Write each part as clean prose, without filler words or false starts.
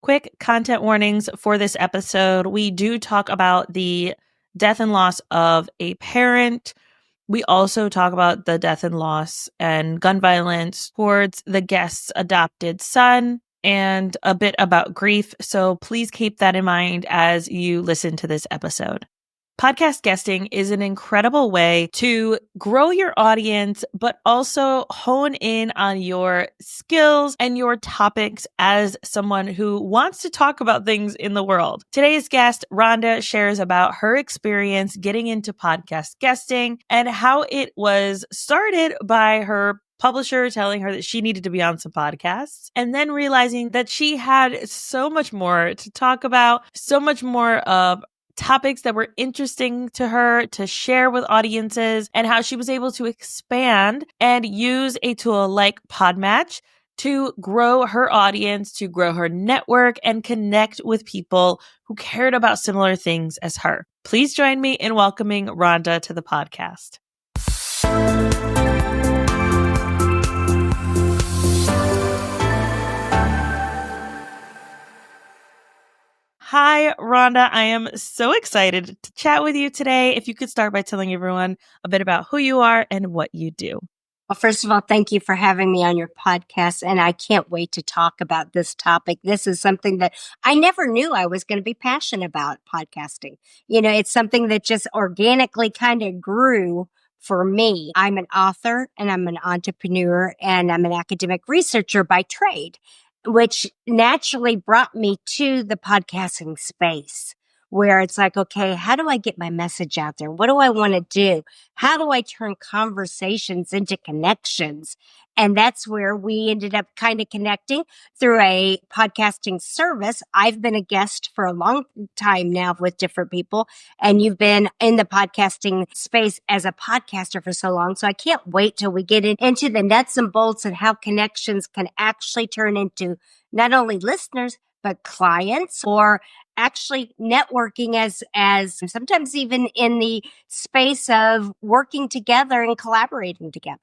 Quick content warnings for this episode. We do talk about the death and loss of a parent. We also talk about the death and loss and gun violence towards the guest's adopted son and a bit about grief. So please keep that in mind as you listen to this episode. Podcast guesting is an incredible way to grow your audience, but also hone in on your skills and your topics as someone who wants to talk about things in the world. Today's guest, Rhonda, shares about her experience getting into podcast guesting and how it was started by her publisher telling her that she needed to be on some podcasts, and then realizing that she had so much more to talk about, so much more of topics that were interesting to her to share with audiences, and how she was able to expand and use a tool like Podmatch to grow her audience, to grow her network, and connect with people who cared about similar things as her. Please join me in welcoming Rhonda to the podcast. Hi, Rhonda. I am so excited to chat with you today. If you could start by telling everyone a bit about who you are and what you do. Well, first of all, thank you for having me on your podcast, and I can't wait to talk about this topic. This is something that I never knew I was going to be passionate about, podcasting. You know, it's something that just organically kind of grew for me. I'm an author, and I'm an entrepreneur, and I'm an academic researcher by trade, which naturally brought me to the podcasting space, where it's like, okay, how do I get my message out there? What do I want to do? How do I turn conversations into connections? And that's where we ended up kind of connecting through a podcasting service. I've been a guest for a long time now with different people, and you've been in the podcasting space as a podcaster for so long. So I can't wait till we get into the nuts and bolts and how connections can actually turn into not only listeners, but clients, or actually networking as sometimes even in the space of working together and collaborating together.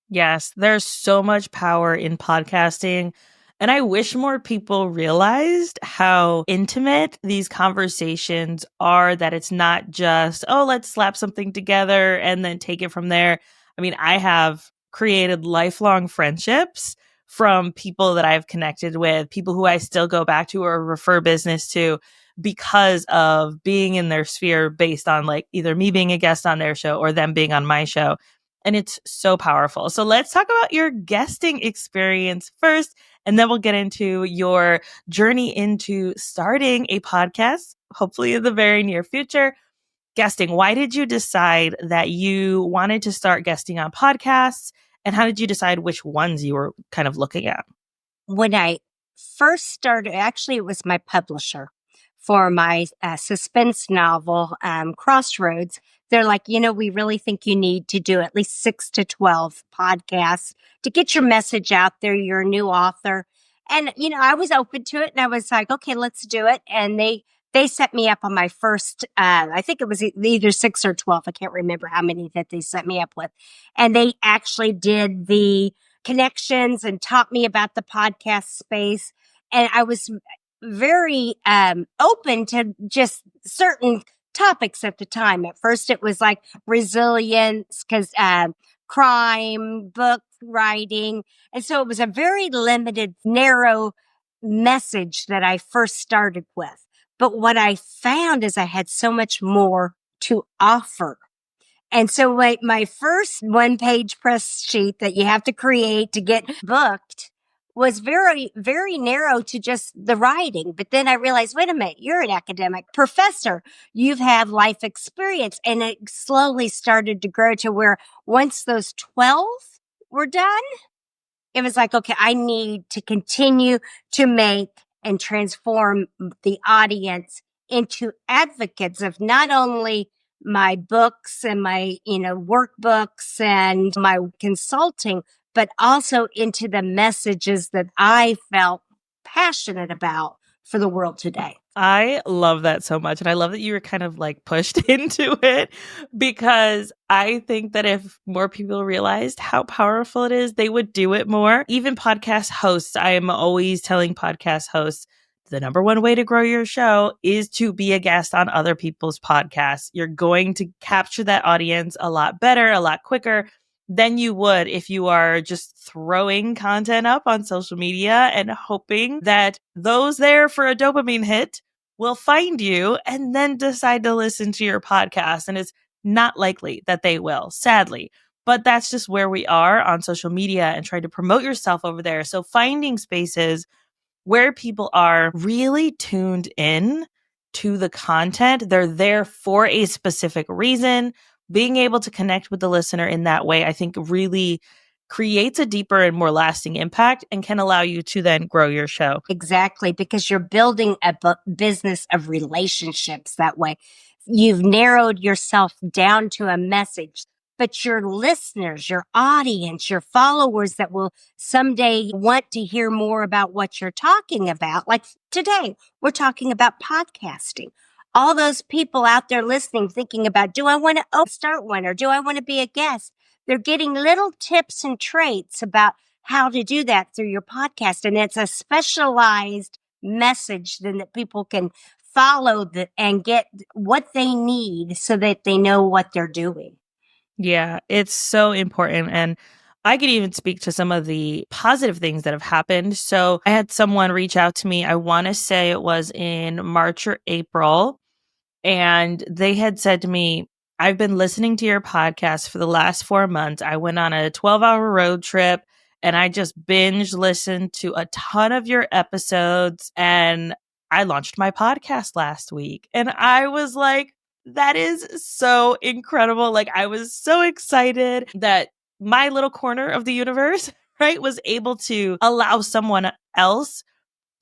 Yes, there's so much power in podcasting. And I wish more people realized how intimate these conversations are, that it's not just, oh, let's slap something together and then take it from there. I mean, I have created lifelong friendships from people that I've connected with, people who I still go back to or refer business to because of being in their sphere based on like either me being a guest on their show or them being on my show. And it's so powerful. So let's talk about your guesting experience first, and then we'll get into your journey into starting a podcast, hopefully in the very near future. Guesting. Why did you decide that you wanted to start guesting on podcasts? And how did you decide which ones you were kind of looking at? When I first started, actually, it was my publisher for my suspense novel, Crossroads. They're like, we really think you need to do at least 6 to 12 podcasts to get your message out there. You're a new author. And, I was open to it, and I was like, okay, let's do it. And they set me up on my first, I think it was either 6 or 12. I can't remember how many that they set me up with. And they actually did the connections and taught me about the podcast space. And I was very open to just certain topics at the time. At first, it was like resilience, because crime, book writing. And so it was a very limited, narrow message that I first started with. But what I found is I had so much more to offer. And so my first one-page press sheet that you have to create to get booked was very, very narrow to just the writing. But then I realized, wait a minute, you're an academic professor. You've had life experience. And it slowly started to grow to where once those 12 were done, it was like, okay, I need to continue to make and transform the audience into advocates of not only my books and my, workbooks and my consulting, but also into the messages that I felt passionate about for the world today. I love that so much. And I love that you were kind of like pushed into it, because I think that if more people realized how powerful it is, they would do it more. Even podcast hosts, I am always telling podcast hosts the number one way to grow your show is to be a guest on other people's podcasts. You're going to capture that audience a lot better, a lot quicker than you would if you are just throwing content up on social media and hoping that those there for a dopamine hit will find you and then decide to listen to your podcast. And it's not likely that they will, sadly. But that's just where we are on social media and trying to promote yourself over there. So finding spaces where people are really tuned in to the content, they're there for a specific reason. Being able to connect with the listener in that way, I think really creates a deeper and more lasting impact and can allow you to then grow your show. Exactly, because you're building a business of relationships that way. You've narrowed yourself down to a message, but your listeners, your audience, your followers that will someday want to hear more about what you're talking about. Like today, we're talking about podcasting. All those people out there listening, thinking about, do I want to start one or do I want to be a guest? They're getting little tips and traits about how to do that through your podcast. And it's a specialized message then that people can follow and get what they need so that they know what they're doing. Yeah, it's so important. And I could even speak to some of the positive things that have happened. So I had someone reach out to me. I want to say it was in March or April. And they had said to me, I've been listening to your podcast for the last 4 months. I went on a 12-hour road trip and I just binge listened to a ton of your episodes. And I launched my podcast last week. And I was like, that is so incredible. Like, I was so excited that my little corner of the universe, right, was able to allow someone else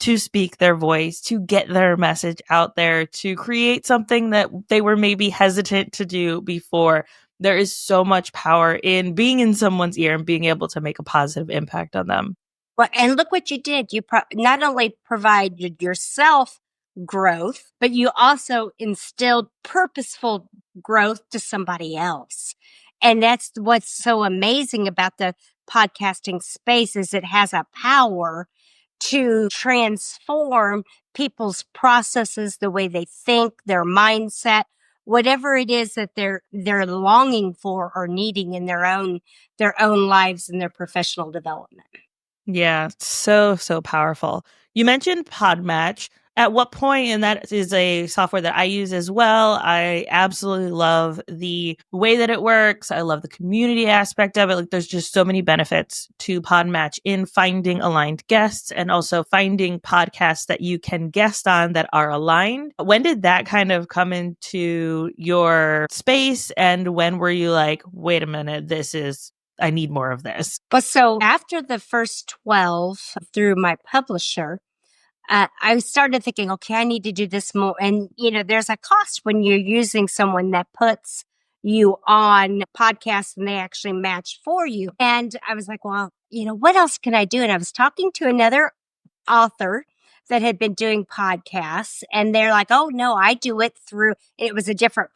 to speak their voice, to get their message out there, to create something that they were maybe hesitant to do before. There is so much power in being in someone's ear and being able to make a positive impact on them. Well, and look what you did. You not only provided yourself growth, but you also instilled purposeful growth to somebody else. And that's what's so amazing about the podcasting space is it has a power to transform people's processes, the way they think, their mindset, whatever it is that they're longing for or needing in their own lives and their professional development. Yeah, so powerful. You mentioned Podmatch. At what point, and that is a software that I use as well. I absolutely love the way that it works. I love the community aspect of it. Like, there's just so many benefits to Podmatch in finding aligned guests and also finding podcasts that you can guest on that are aligned. When did that kind of come into your space? And when were you like, wait a minute, I need more of this? But so after the first 12 through my publisher, I started thinking, okay, I need to do this more. And, there's a cost when you're using someone that puts you on podcasts and they actually match for you. And I was like, well, what else can I do? And I was talking to another author that had been doing podcasts and they're like, oh no, I do it through, it was a different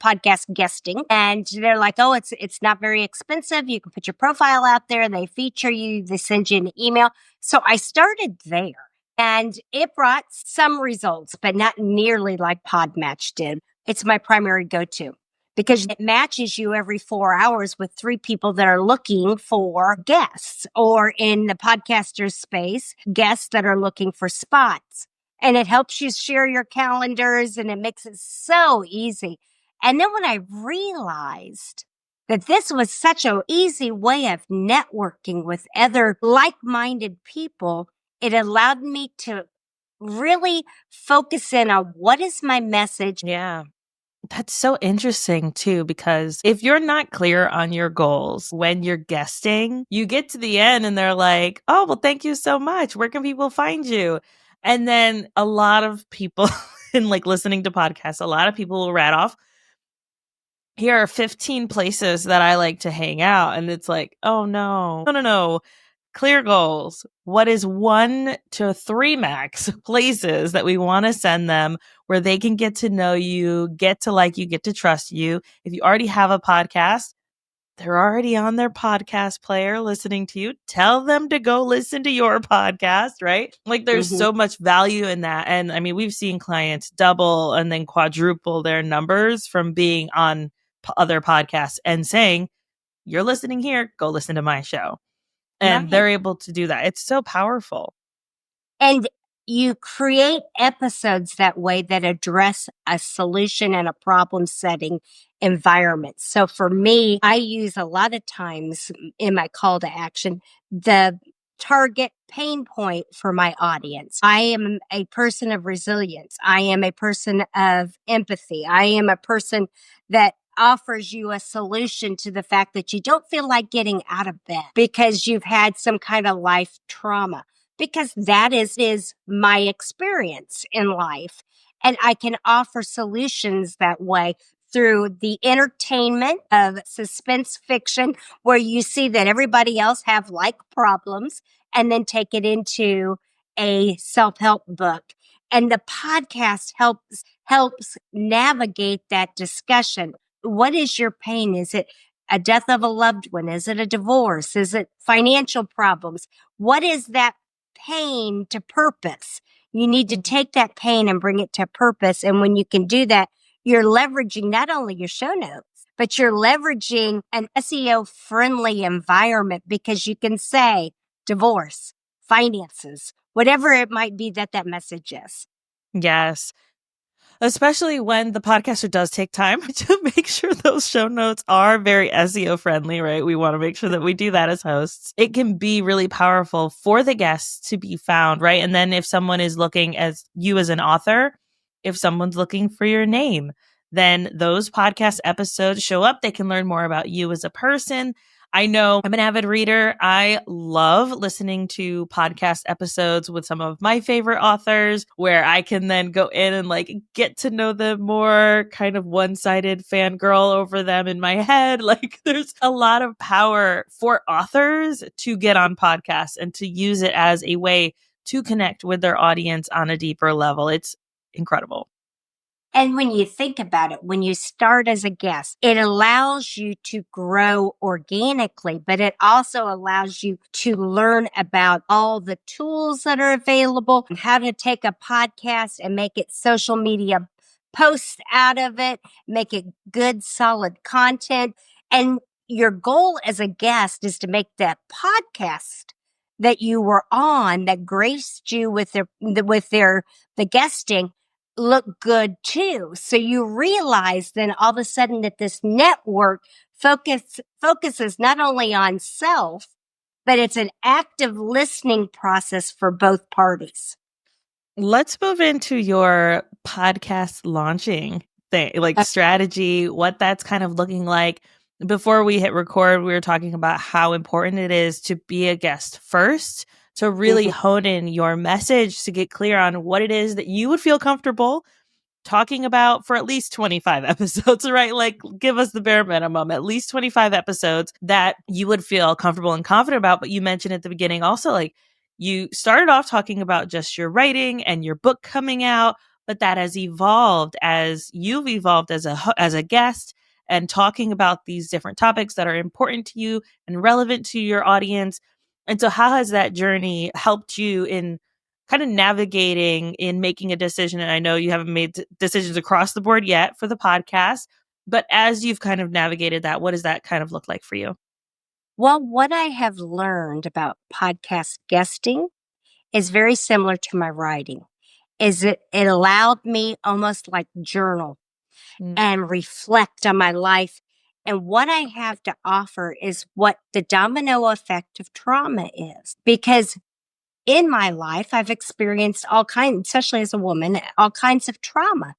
podcast guesting. And they're like, oh, it's not very expensive. You can put your profile out there. They feature you. They send you an email. So I started there and it brought some results, but not nearly like Podmatch did. It's my primary go-to because it matches you every 4 hours with 3 people that are looking for guests, or in the podcaster space, guests that are looking for spots. And it helps you share your calendars and it makes it so easy. And then when I realized that this was such an easy way of networking with other like-minded people, it allowed me to really focus in on what is my message. Yeah. That's so interesting too, because if you're not clear on your goals when you're guesting, you get to the end and they're like, oh, well, thank you so much. Where can people find you? And then a lot of people in like listening to podcasts, a lot of people will rat off, here are 15 places that I like to hang out. And it's like, oh no, no. Clear goals. What is 1 to 3 max places that we want to send them where they can get to know you, get to like you, get to trust you? If you already have a podcast, they're already on their podcast player listening to you. Tell them to go listen to your podcast, right? Like there's Mhm. so much value in that. And I mean, we've seen clients double and then quadruple their numbers from being on other podcasts and saying, you're listening here, go listen to my show. And Right. they're able to do that. It's so powerful. And you create episodes that way that address a solution and a problem setting environment. So for me, I use a lot of times in my call to action the target pain point for my audience. I am a person of resilience. I am a person of empathy. I am a person that offers you a solution to the fact that you don't feel like getting out of bed because you've had some kind of life trauma, because that is my experience in life. And I can offer solutions that way through the entertainment of suspense fiction, where you see that everybody else have like problems, and then take it into a self-help book. And the podcast helps navigate that discussion. What is your pain? Is it a death of a loved one? Is it a divorce? Is it financial problems? What is that pain to purpose? You need to take that pain and bring it to purpose. And when you can do that, you're leveraging not only your show notes, but you're leveraging an SEO friendly environment, because you can say divorce, finances, whatever it might be that message is. Yes. Especially when the podcaster does take time to make sure those show notes are very SEO friendly, right? We want to make sure that we do that as hosts. It can be really powerful for the guests to be found, right? And then if someone is looking as you as an author, if someone's looking for your name, then those podcast episodes show up. They can learn more about you as a person. I know I'm an avid reader. I love listening to podcast episodes with some of my favorite authors, where I can then go in and like get to know them more, kind of one-sided fangirl over them in my head. Like there's a lot of power for authors to get on podcasts and to use it as a way to connect with their audience on a deeper level. It's incredible. And when you think about it, when you start as a guest, it allows you to grow organically, but it also allows you to learn about all the tools that are available, how to take a podcast and make it social media posts out of it, make it good, solid content. And your goal as a guest is to make that podcast that you were on that graced you with the guesting look good too. So you realize then all of a sudden that this network focuses not only on self, but it's an active listening process for both parties. Let's move into your podcast launching thing, like strategy, what that's kind of looking like. Before we hit record, we were talking about how important it is to be a guest first, to really Mhm. hone in your message, to get clear on what it is that you would feel comfortable talking about for at least 25 episodes, right? Like give us the bare minimum, at least 25 episodes that you would feel comfortable and confident about. But you mentioned at the beginning also, like you started off talking about just your writing and your book coming out, but that has evolved as you've evolved as a guest and talking about these different topics that are important to you and relevant to your audience. And so how has that journey helped you in kind of navigating in making a decision? And I know you haven't made decisions across the board yet for the podcast, but as you've kind of navigated that, what does that kind of look like for you? Well, what I have learned about podcast guesting is very similar to my writing. Is it allowed me almost like journal Mm. and reflect on my life. And what I have to offer is what the domino effect of trauma is. Because in my life, I've experienced all kinds, especially as a woman, all kinds of trauma.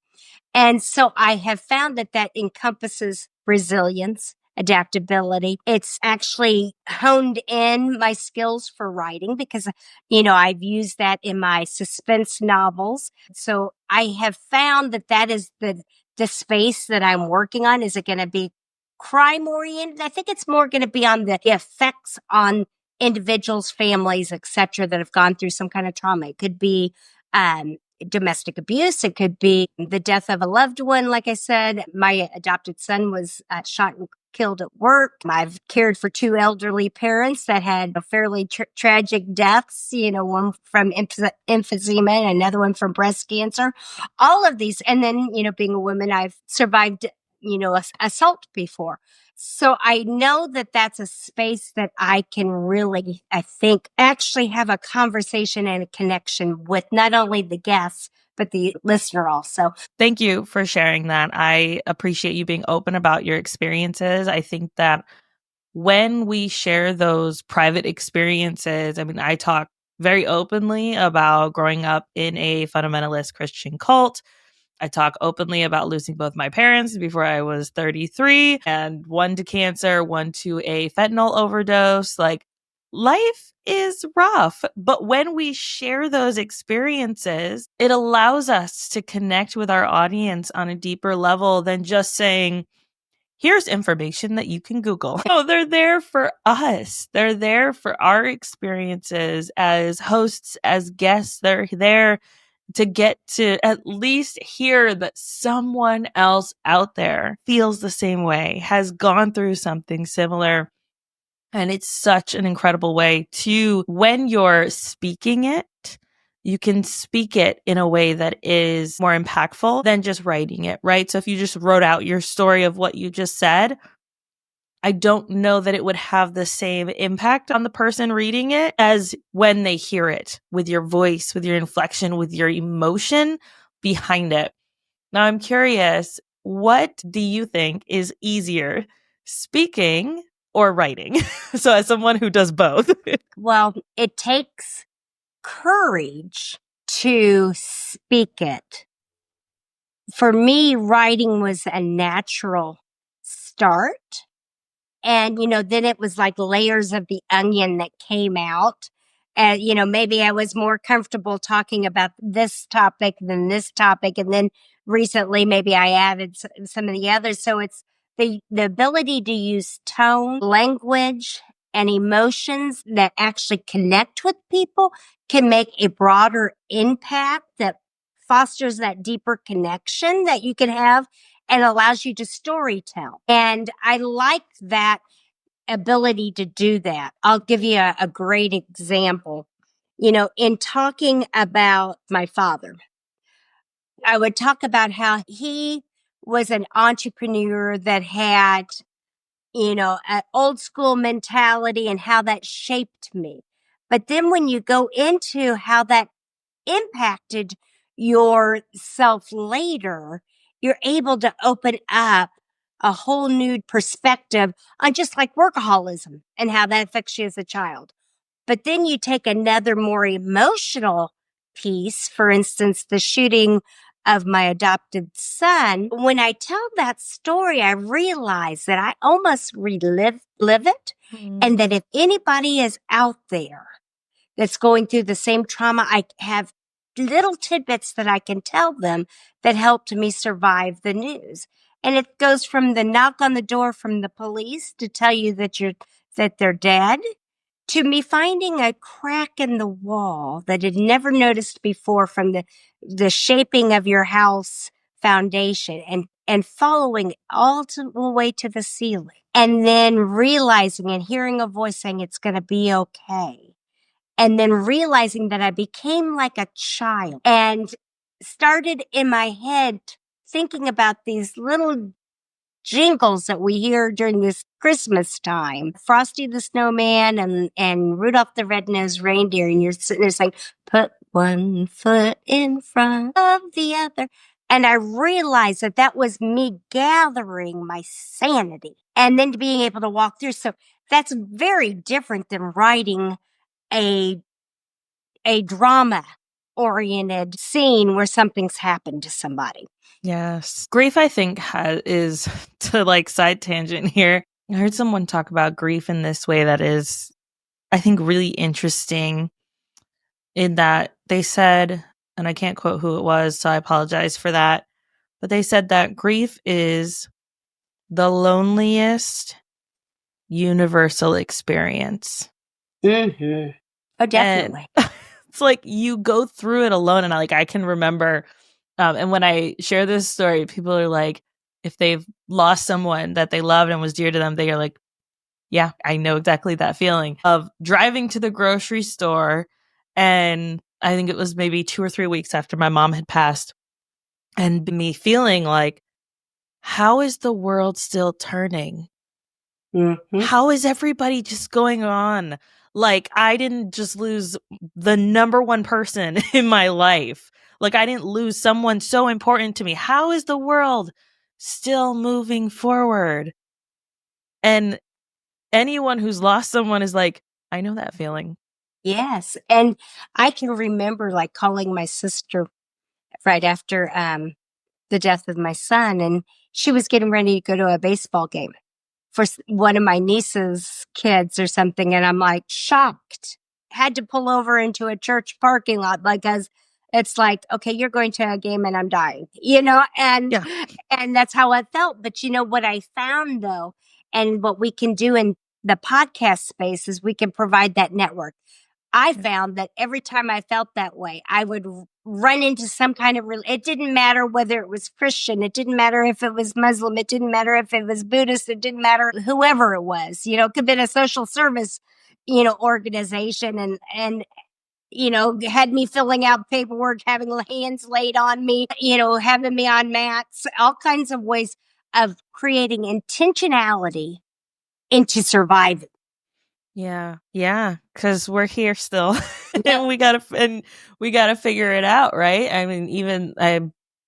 And so I have found that encompasses resilience, adaptability. It's actually honed in my skills for writing because, I've used that in my suspense novels. So I have found that is the space that I'm working on. Is it going to be crime oriented? I think it's more going to be on the effects on individuals, families, etc., that have gone through some kind of trauma. It could be, domestic abuse. It could be the death of a loved one. Like I said, my adopted son was shot killed at work. I've cared for two elderly parents that had fairly tragic deaths, one from emphysema and another one from breast cancer. All of these. And then, being a woman, I've survived, assault before. So I know that that's a space that I can really, I think, actually have a conversation and a connection with not only the guests, but the listener also. Thank you for sharing that. I appreciate you being open about your experiences. I think that when we share those private experiences, I mean, I talk very openly about growing up in a fundamentalist Christian cult. I talk openly about losing both my parents before I was 33, and one to cancer, one to a fentanyl overdose. Like, life is rough. But when we share those experiences, it allows us to connect with our audience on a deeper level than just saying, here's information that you can Google. No, they're there for us. They're there for our experiences as hosts, as guests. They're there to get to at least hear that someone else out there feels the same way, has gone through something similar. And it's such an incredible way to, when you're speaking it, you can speak it in a way that is more impactful than just writing it, right? So if you just wrote out your story of what you just said, I don't know that it would have the same impact on the person reading it as when they hear it with your voice, with your inflection, with your emotion behind it. Now, I'm curious, what do you think is easier, speaking or writing? So, as someone who does both. Well, it takes courage to speak it. For me, writing was a natural start. And, then it was like layers of the onion that came out. And, maybe I was more comfortable talking about this topic than this topic. And then recently, maybe I added some of the others. So it's the ability to use tone, language, and emotions that actually connect with people can make a broader impact that fosters that deeper connection that you can have and allows you to storytell. And I like that ability to do that. I'll give you a great example. In talking about my father, I would talk about how he was an entrepreneur that had, an old school mentality and how that shaped me. But then when you go into how that impacted yourself later, you're able to open up a whole new perspective on just like workaholism and how that affects you as a child. But then you take another more emotional piece, for instance, the shooting of my adopted son. When I tell that story, I realize that I almost live it. And that if anybody is out there that's going through the same trauma, I have little tidbits that I can tell them that helped me survive the news. And it goes from the knock on the door from the police to tell you that they're dead, to me finding a crack in the wall that I'd never noticed before from the shaping of your house foundation and following it all the way to the ceiling. And then realizing and hearing a voice saying it's going to be okay. And then realizing that I became like a child and started in my head thinking about these little jingles that we hear during this Christmas time. Frosty the Snowman and Rudolph the Red-Nosed Reindeer. And you're sitting there saying, put one foot in front of the other. And I realized that that was me gathering my sanity and then being able to walk through. So that's very different than writing a drama oriented scene where something's happened to somebody. Yes. Grief, I think, is to like side tangent here. I heard someone talk about grief in this way that is, I think, really interesting in that they said, and I can't quote who it was, so I apologize for that, but they said that grief is the loneliest universal experience. Mm-hmm. Oh, definitely. And it's like you go through it alone. And I can remember, and when I share this story, people are like, if they've lost someone that they loved and was dear to them, they are like, yeah, I know exactly that feeling of driving to the grocery store. And I think it was maybe 2 or 3 weeks after my mom had passed, and me feeling like, how is the world still turning? Mm-hmm. How is everybody just going on? Like, I didn't just lose the number one person in my life. Like, I didn't lose someone so important to me. How is the world still moving forward? And anyone who's lost someone is like, I know that feeling. Yes. And I can remember like calling my sister right after the death of my son, and she was getting ready to go to a baseball game for one of my niece's kids or something. And I'm like shocked, had to pull over into a church parking lot because it's like, okay, you're going to a game and I'm dying, Yeah. and that's how I felt. But you know what I found though, and what we can do in the podcast space is we can provide that network. I found that every time I felt that way, I would run into some kind of, it didn't matter whether it was Christian. It didn't matter if it was Muslim. It didn't matter if it was Buddhist. It didn't matter whoever it was, it could have been a social service, organization and had me filling out paperwork, having hands laid on me, having me on mats, all kinds of ways of creating intentionality into surviving. Yeah. Yeah. Cause we're here still and we gotta figure it out. Right. I mean, even I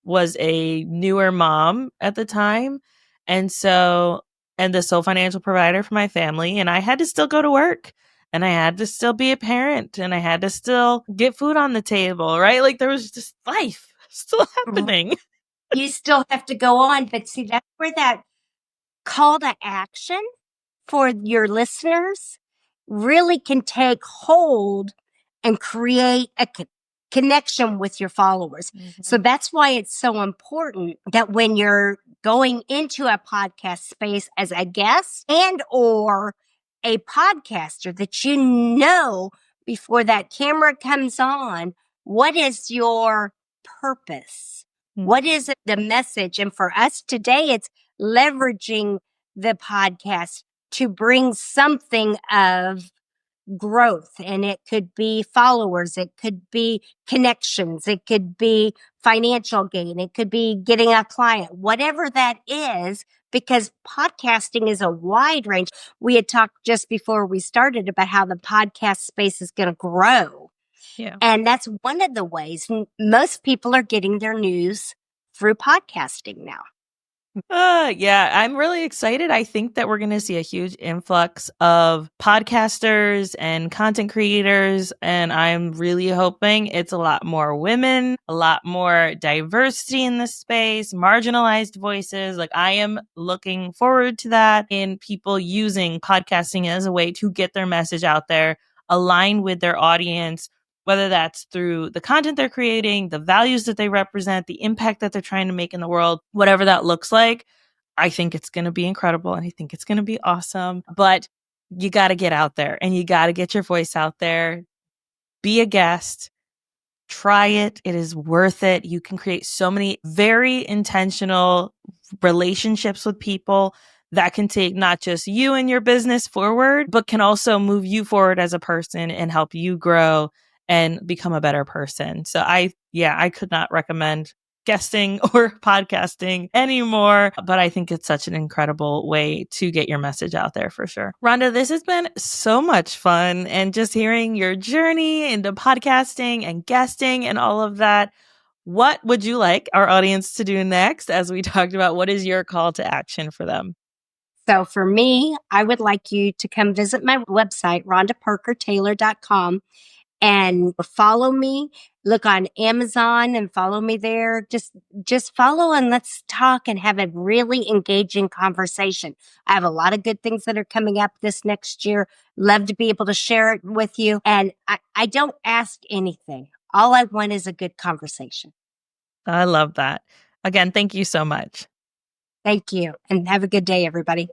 was a newer mom at the time. And so, and the sole financial provider for my family. And I had to still go to work, and I had to still be a parent, and I had to still get food on the table. Right. Like there was just life still happening. You still have to go on, but see, that's where that call to action for your listeners really can take hold and create a connection with your followers. So Mhm. that's why it's so important that when you're going into a podcast space as a guest and or a podcaster, that before that camera comes on, what is your purpose? Mhm. What is the message? And for us today, it's leveraging the podcast to bring something of growth. And it could be followers, it could be connections, it could be financial gain, it could be getting a client, whatever that is, because podcasting is a wide range. We had talked just before we started about how the podcast space is going to grow. Yeah. And that's one of the ways most people are getting their news through podcasting now. Yeah, I'm really excited. I think that we're going to see a huge influx of podcasters and content creators. And I'm really hoping it's a lot more women, a lot more diversity in the space, marginalized voices. Like, I am looking forward to that, in people using podcasting as a way to get their message out there, align with their audience, whether that's through the content they're creating, the values that they represent, the impact that they're trying to make in the world, whatever that looks like. I think it's going to be incredible, and I think it's going to be awesome. But you got to get out there, and you got to get your voice out there. Be a guest. Try it. It is worth it. You can create so many very intentional relationships with people that can take not just you and your business forward, but can also move you forward as a person and help you grow and become a better person. So I could not recommend guesting or podcasting anymore, but I think it's such an incredible way to get your message out there for sure. Rhonda, this has been so much fun, and just hearing your journey into podcasting and guesting and all of that. What would you like our audience to do next, as we talked about what is your call to action for them? So for me, I would like you to come visit my website, rhondaparkertaylor.com, and follow me. Look on Amazon and follow me there. Just follow and let's talk and have a really engaging conversation. I have a lot of good things that are coming up this next year. Love to be able to share it with you. And I don't ask anything. All I want is a good conversation. I love that. Again, thank you so much. Thank you. And have a good day, everybody.